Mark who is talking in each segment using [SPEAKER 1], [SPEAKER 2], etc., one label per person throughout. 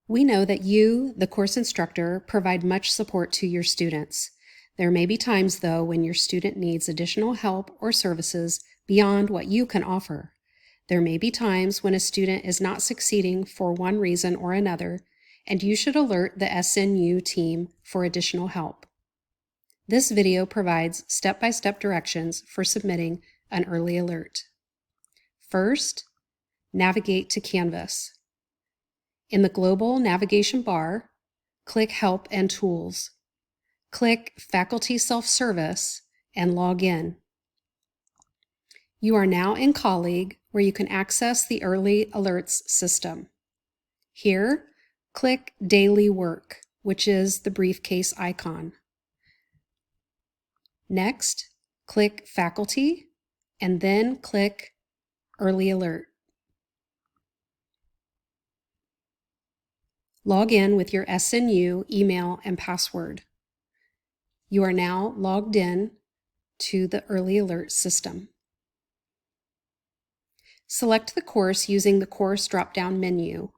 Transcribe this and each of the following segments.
[SPEAKER 1] We know that you, the course instructor, provide much support to your students. There may be times, though, when your student needs additional help or services beyond what you can offer. There may be times when a student is not succeeding for one reason or another, and you should alert the SNU team for additional help. This video provides step-by-step directions for submitting an early alert. First, navigate to Canvas. In the global navigation bar, click Help and Tools. Click Faculty Self-Service and log in. You are now in Colleague, where you can access the Early Alerts system. Here, click Daily Work, which is the briefcase icon. Next, click Faculty, and then click Early Alert. Log in with your SNU email and password. You are now logged in to the Early Alert system. Select the course using the Course drop-down menu.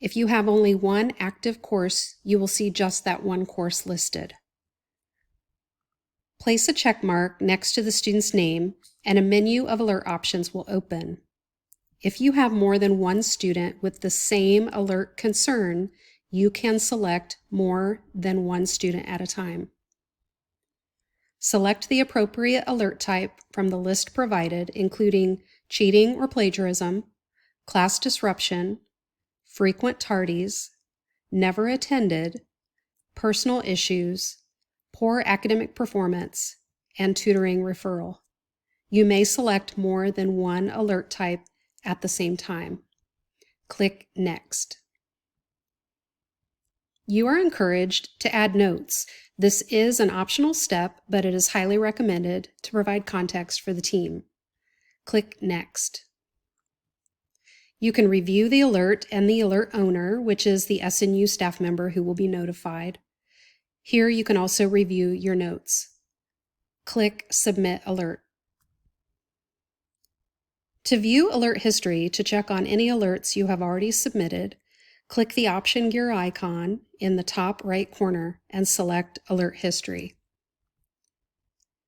[SPEAKER 1] If you have only one active course, you will see just that one course listed. Place a check mark next to the student's name, and a menu of alert options will open. If you have more than one student with the same alert concern, you can select more than one student at a time. Select the appropriate alert type from the list provided, including cheating or plagiarism, class disruption, frequent tardies, never attended, personal issues, poor academic performance, and tutoring referral. You may select more than one alert type at the same time. Click Next. You are encouraged to add notes. This is an optional step, but it is highly recommended to provide context for the team. Click Next. You can review the alert and the alert owner, which is the SNU staff member who will be notified. Here you can also review your notes. Click Submit Alert. To view alert history to check on any alerts you have already submitted, click the option gear icon in the top right corner and select Alert History.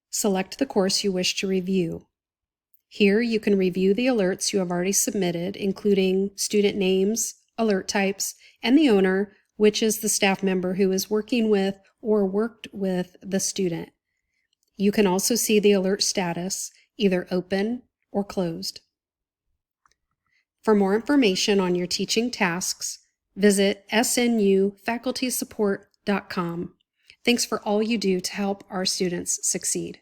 [SPEAKER 1] Select the course you wish to review. Here you can review the alerts you have already submitted, including student names, alert types, and the owner, which is the staff member who is working with or worked with the student. You can also see the alert status, either open or closed. For more information on your teaching tasks, visit snufacultysupport.com. Thanks for all you do to help our students succeed.